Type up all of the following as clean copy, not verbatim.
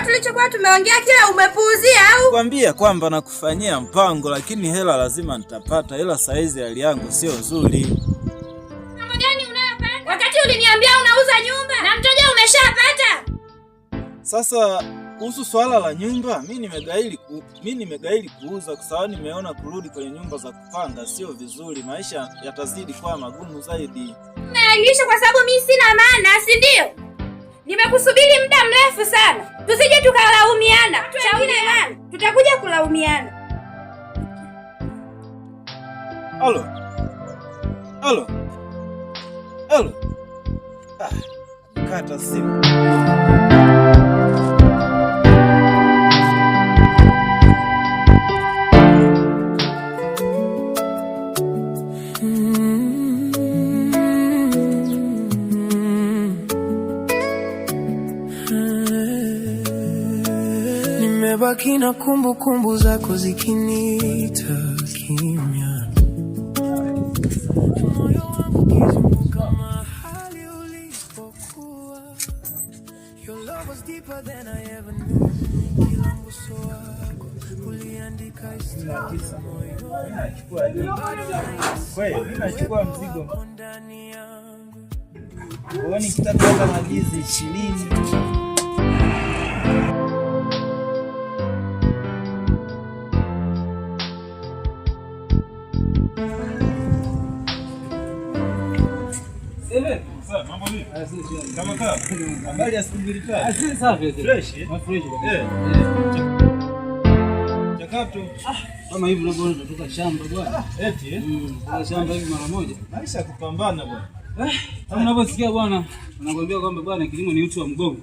tulichokuwa tumeongea kila umepuuzia au? Kwambia kwamba nakufanyia mpango lakini hela lazima nitapata. Hela saizi hali yangu sio nzuri. Mambo gani unayopata? Wakati uliniambia unauza nyumba na mteja umeshapata. Sasa kuhusu swala la nyumba, mimi nimegaili kuuza kwa sababu nimeona kurudi kwenye nyumba za kupanga sio vizuri. Maisha yatazidi kuwa magumu zaidi. Naahirisha kwa sababu mimi sina maana, si ndio? Nimekusubiri muda mrefu sana. Tusije tukalaumiana. Shauri nani? Tutakuja kulaumiana. Halo. Kata simu. Nimebaki na kumbukumbu zako zikinita kimya. Moyo wangu kizunguka mahali ulipokuwa. Your love was deeper than I ever knew. Kila nguso wako uliandika historia moyoni. Kweli, nachukua mzigo. Uone kitabu kama hizi 20. Sasa mambo vipi? Kama habari ya siku mbili tatu. Safi. Fresh. Fresh. Chakato. Kama hivi unavyoona tunatoka shamba bwana. Eti Kutoka shamba hivi mara moja. Maisha kupambana bwana. Kama unavyosikia bwana, anakuambia kwamba bwana kilimo ni uti wa mgongo.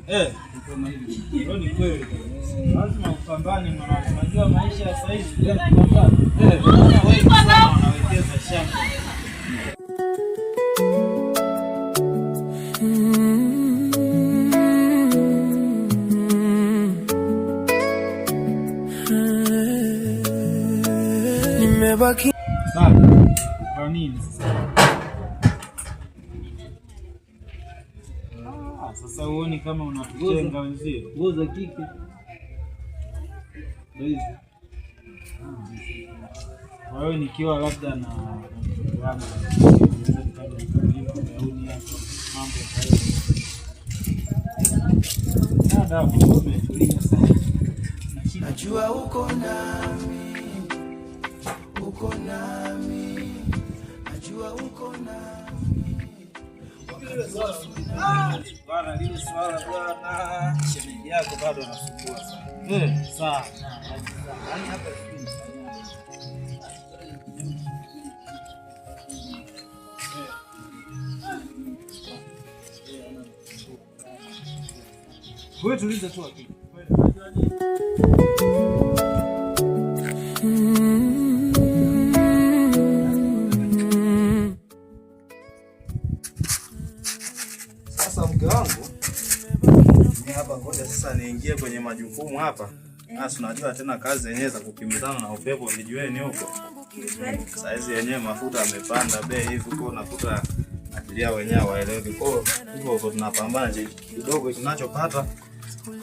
Kama hivi. Ndio ni kweli. Lazima upambane mwanangu. Unajua maisha ya sasa hivi ndio kupambana. Unawekeza shamba. Nimebaki Kwa nini sasa? Sasa uone kama unatujenga wenzio. Nguo za kike. Ndio. Kwa hiyo nikiwa labda na wangu mambo najua uko nami, najua uko nami. Bwana lile swala bwana, shemeji yako bado anasumbua sana. Sawa. Yaani hapa hivi wewe tuliza tu akili. Sasa mke wangu ni hapa, ngoja sasa niingie kwenye majukumu hapa. Sasa unajua tena kazi yenyewe za kukimbizana na upepo vijiweni huko. Saizi yenyewe mafuta yamepanda bei hivi, kwa unakuta abiria wenyewe waelewi. Kwa hivyo tunapambana kidogo tunachopata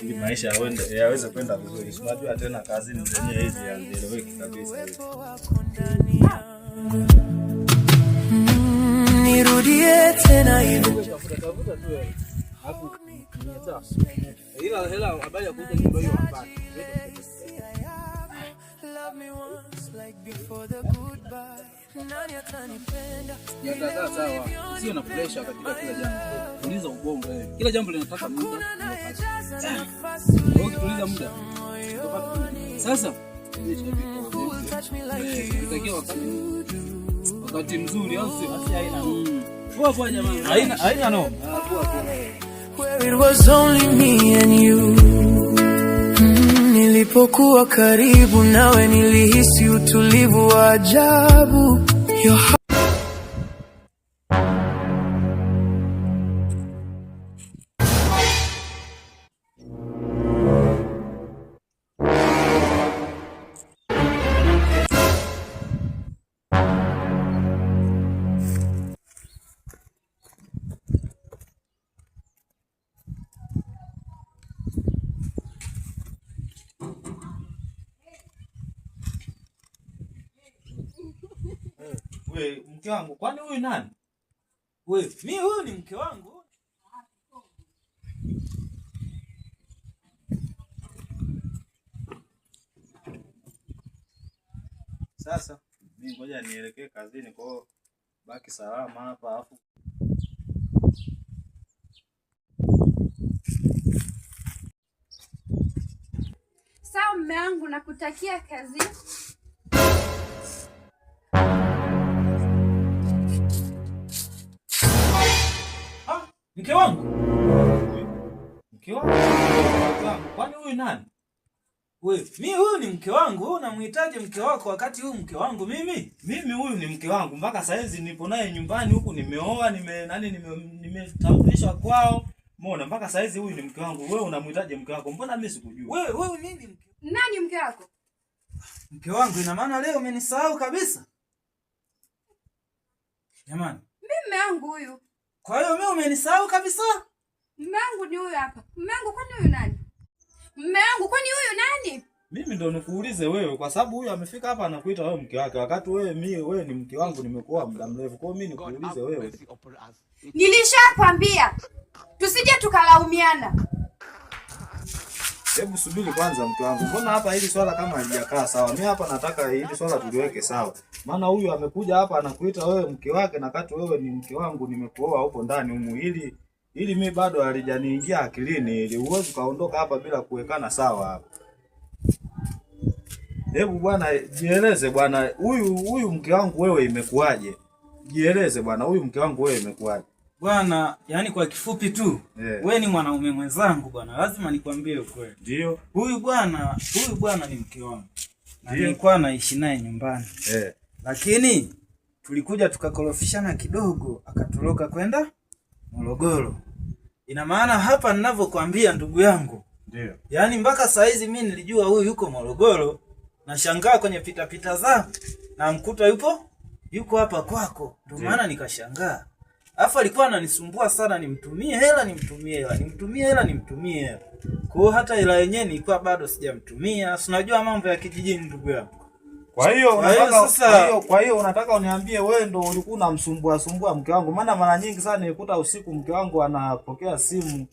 ili maisha yaweze kwenda vizuri. Unajua tena kazi ni zenyewe hizi hazieleweki kabisa hivi. Nirudie tena hivi. Tafuta tu hapo. Ila hela habari ya kuja nyumba hiyo hapana. Love me once like before the goodbye. Nani atanipenda? Ndio sawa. Sio na pressure katika kila jambo. Tuliza ubongo wewe. Kila jambo linataka muda. Ukituliza muda. Sasa tutakiwa wakati mzuri au sio? Basi haina poa poa jamani. Haina no. Where it was only me and you. Nilipokuwa karibu nawe nilihisi utulivu wa ajabu. We, mke wangu, kwani huyu nani? We, mimi huyu ni mke wangu. Sasa mimi ngoja nielekee kazini, kwa hiyo baki salama hapa afu. Sawa mume wangu, nakutakia kazi. Mke wangu. Mke wangu? Kwani huyu nani? We, mimi huyu ni mke wangu. Wewe unamhitaji mke wako wakati huyu mke wangu mimi? Mimi huyu ni mke wangu. Mpaka saizi nipo naye nyumbani huku, nimeoa, nimetambulishwa kwao. Umeona, mpaka saizi huyu ni mke wangu. Wewe unamhitaji mke wako. Mbona mimi sikujua? Wewe nini mke? Nani mke wako? Mke wangu, ina maana leo umenisahau kabisa? Jamani. Mimi mume wangu huyu. Kwa hiyo mimi umenisahau kabisa? Mume wangu ni huyu hapa. Mume wangu kwani huyu nani? Mume wangu kwani huyu nani? Mimi ndo nikuulize wewe, kwa sababu huyu amefika hapa anakuita wewe mke wake, wakati wewe ni mke wangu, nimekuoa muda mrefu. Kwa hiyo mimi nikuulize wewe. Nilishakwambia tusije tukalaumiana. Hebu subiri kwanza mke wangu. Mbona hapa hili swala kama halijakaa sawa? Mimi hapa nataka hili swala tuliweke sawa. Maana huyu amekuja hapa anakuita wewe mke wake, na wakati wewe ni mke wangu, nimekuoa huko ndani humu. Ili mimi bado halijaniingia akilini, ili uweze kaondoka hapa bila kuwekana sawa hapa. Hebu bwana jieleze bwana, huyu mke wangu wewe imekuaje? Jieleze bwana, huyu mke wangu wewe imekuaje? Bwana, yani kwa kifupi tu, wewe ni mwanaume mwenzangu bwana, lazima nikwambie ukweli. Ndio. Huyu bwana ni mke wangu. Na nilikuwa naishi naye nyumbani. Lakini tulikuja tukakorofishana kidogo, akatoroka kwenda Morogoro. Ina maana hapa ninavyokuambia ndugu yangu. Ndio. Yaani mpaka saa hizi mimi nilijua huyu yuko Morogoro, na shangaa kwenye pita zangu na mkuta yuko hapa kwako. Ndio maana nikashangaa. Alafu alikuwa ananisumbua sana, nimtumie hela. Kwa hiyo hata hela yenyewe nilikuwa bado sijamtumia. Unajua mambo ya kijijini ndugu yangu. Kwa hiyo unataka uniambie wewe ndo ulikuwa unamsumbua mke wangu? Maana mara nyingi sana nilikuta usiku mke wangu anapokea simu,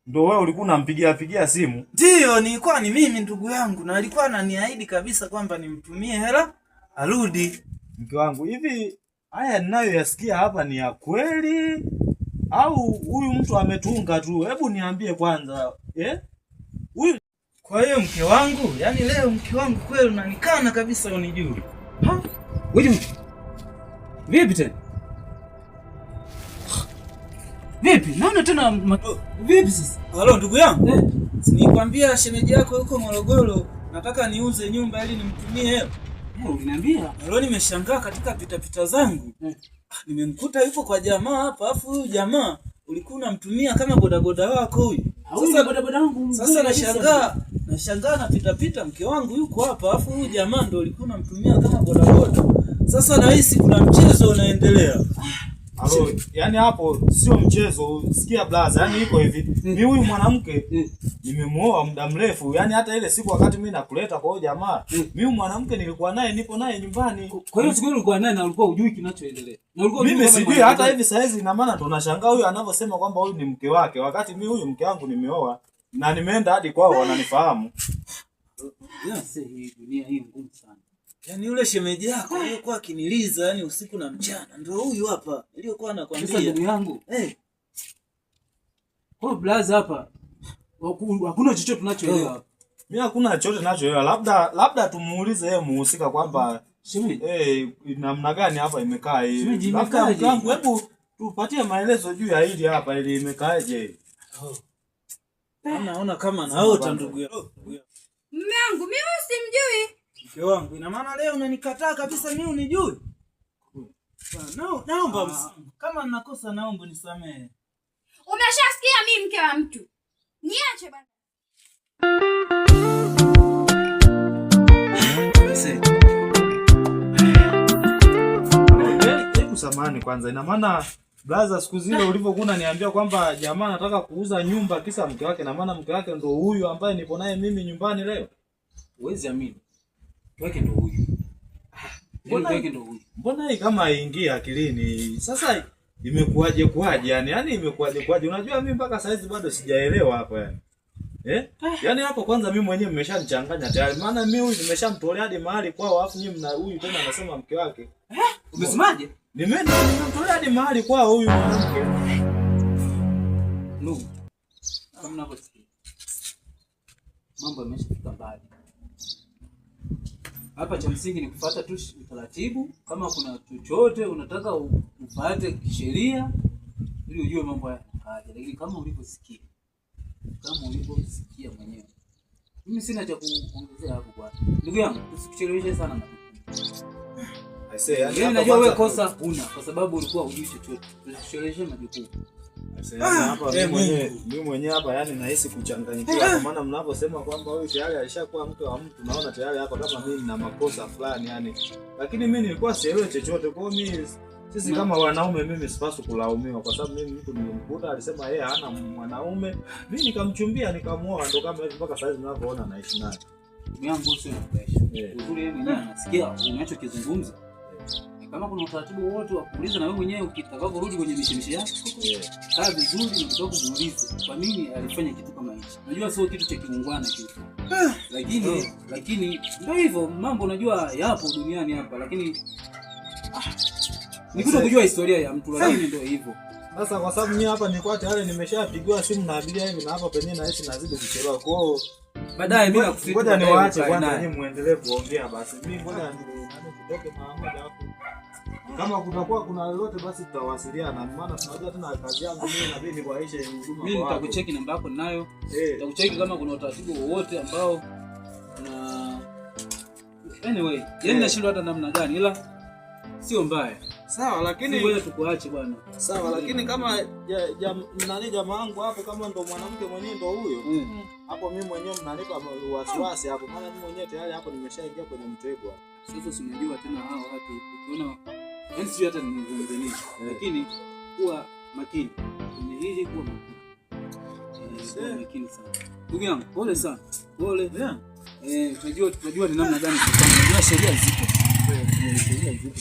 ndo wewe ulikuwa unampigia simu? Ndio, nilikuwa ni mimi ndugu yangu, na alikuwa ananiahidi kabisa kwamba nimtumie hela arudi. Mke wangu, hivi haya ninayoyasikia hapa ni ya kweli au huyu mtu ametunga tu? Hebu niambie kwanza, huyu. Kwa hiyo mke wangu, yani leo mke wangu kweli unanikana kabisa unijui. Wewe vipi tena? Vipi? Naona tena vipi sasa? Halo ndugu yangu. Nikwambia shemeji yako yuko Morogoro, nataka niuze nyumba ili nimtumie hela. Unaniambia? Leo nimeshangaa katika pita zangu. Nimemkuta yuko kwa jamaa hapa, afu huyu jamaa ulikuwa unamtumia kama bodaboda wako huyu. Sasa bodaboda wangu. Sasa nashangaa na pita mke wangu yuko hapa, afu huyu jamaa ndio ulikuwa unamtumia kama bodaboda. Sasa nahisi kuna mchezo unaendelea. Halo, yani hapo sio mchezo. Sikia blaza, yani iko hivi. Mimi huyu mwanamke nimemuoa muda mrefu. Yani hata ile siku wakati mimi nakuleta kwa huyo jamaa, mimi mwanamke nilikuwa naye, nipo naye nyumbani. Kwa hiyo siku ile ulikuwa naye na ulikuwa hujui kinachoendelea. Na ulikuwa mimi sijui hata hivi saa hizi, ina maana tunashangaa huyu anavyosema kwamba huyu ni mke wake, wakati mimi huyu mke wangu nimeoa na nimeenda hadi kwao wananifahamu. Hii dunia hii ngumu sana. Yaani yule shemeji yako alikuwa akiniliza yani usiku na mchana. Ndio huyu hapa niliyokuwa nakwambia. Sasa ndugu yangu. Kwa blaza hapa hakuna chochote tunachoelewa. Mimi hakuna chochote ninachoelewa. Labda tumuulize yeye muhusika kwamba shemeji namna gani hapa imekaa hii. Labda mke wangu, hebu tupatie maelezo juu ya hili hapa, ili imekaaje. Naona kama naota ndugu yangu. Mume wangu mimi simjui. Mke wangu, ina maana leo unanikataa kabisa mimi unijui? Naomba kama ninakosa naomba nisamehe. Umeshasikia mimi mke wa mtu. Niache bana. Hebu samahani kwanza, ina maana blaza siku zile ulivyokuwa unaniambia kwamba jamaa anataka kuuza nyumba kisa mke wake, na maana mke wake ndo huyu ambaye nipo naye mimi nyumbani leo? Huwezi amini. Mke wake ndo huyu. Mbona hii kama haingii akilini? Sasa imekuaje yani? Yaani imekuaje? Unajua mimi mpaka saizi bado sijaelewa hapa yani. Yaani hapo kwanza mimi mwenyewe mmeshanichanganya tayari. Maana mimi huyu nimeshamtolea hadi mahali kwao, alafu nyinyi mna huyu tena anasema mke wake. Umesemaje? Nimemtolea hadi mahali kwao huyu mwanamke. No. Hamna hapo. Mambo yameshafika mbali. Hapa cha msingi ni kufuata tu utaratibu. Kama kuna chochote unataka ufuate kisheria ili ujue mambo haya. Lakini kama ulivyosikia mwenyewe, mimi sina cha kuongezea hapo bwana. Ndugu yangu, usikucheleweshe sana na yani najua wewe kosa huna kwa sababu ulikuwa hujui chochote. Usikucheleweshe majukumu. Hapa mimi mwenyewe hapa yani nahisi kuchanganyikiwa kwa maana mnaposema kwamba huyu tayari alishakuwa mke wa mtu, naona tayari hapa kama mimi nina makosa fulani yani. Lakini mimi nilikuwa sielewi chochote. Kwa hiyo mimi sisi kama wanaume mimi sipaswi kulaumiwa kwa sababu mimi mtu nilimkuta alisema yeye hana mwanaume, mimi nikamchumbia nikamuoa, ndo kama hivi mpaka sasa tunavyoona naishi naye. Mimi yangu sio pressure. Uzuri yeye mwenyewe anasikia unachokizungumza. Kama kuna utaratibu wote wa kuuliza na wewe mwenyewe ukitakaporudi kwenye mishimishi yako, kaa vizuri na mtoto kumuuliza kwa nini alifanya kitu kama hicho. Unajua sio kitu cha kiungwana kitu. Lakini ndio hivyo mambo unajua yapo duniani hapa, lakini nikuto kujua historia ya mtu, lakini ndio hivyo. Sasa kwa sababu mimi hapa nilikuwa tayari nimeshapigiwa simu na abiria hivi na hapa penyewe na hisi nazidi kuchelewa. Kwa hiyo baadaye mimi nakusikia. Ngoja niwaache kwanza nyinyi muendelee kuongea basi. Mimi ngoja nitoke mara moja hapo. Kama kutakuwa kuna lolote basi tutawasiliana. Maana tunajua tena kazi yangu mimi inabidi kuaisha huduma. Mimi nitakucheki namba yako ninayo. Nitakucheki kama kuna utaratibu wowote ambao anyway, yani nashindwa hata namna gani ila sio mbaya. Sawa, lakini wewe tukuache bwana. Sawa, lakini kama jamaa wangu hapo kama ndo mwanamke mwenyewe ndo huyo. Hapo mimi mwenyewe mnanipa wasiwasi hapo. Maana mimi mwenyewe tayari hapo nimeshaingia kwenye mtego. Sasa unajua tena hao watu ukiona sio hata nizungumzie nini. Lakini kuwa makini. Kwenye hili kuwa makini. Kuwa makini sana. Ndugu yangu, pole sana. Pole. Tunajua ni namna gani tutafanya. Sheria zipo. Sheria zipo.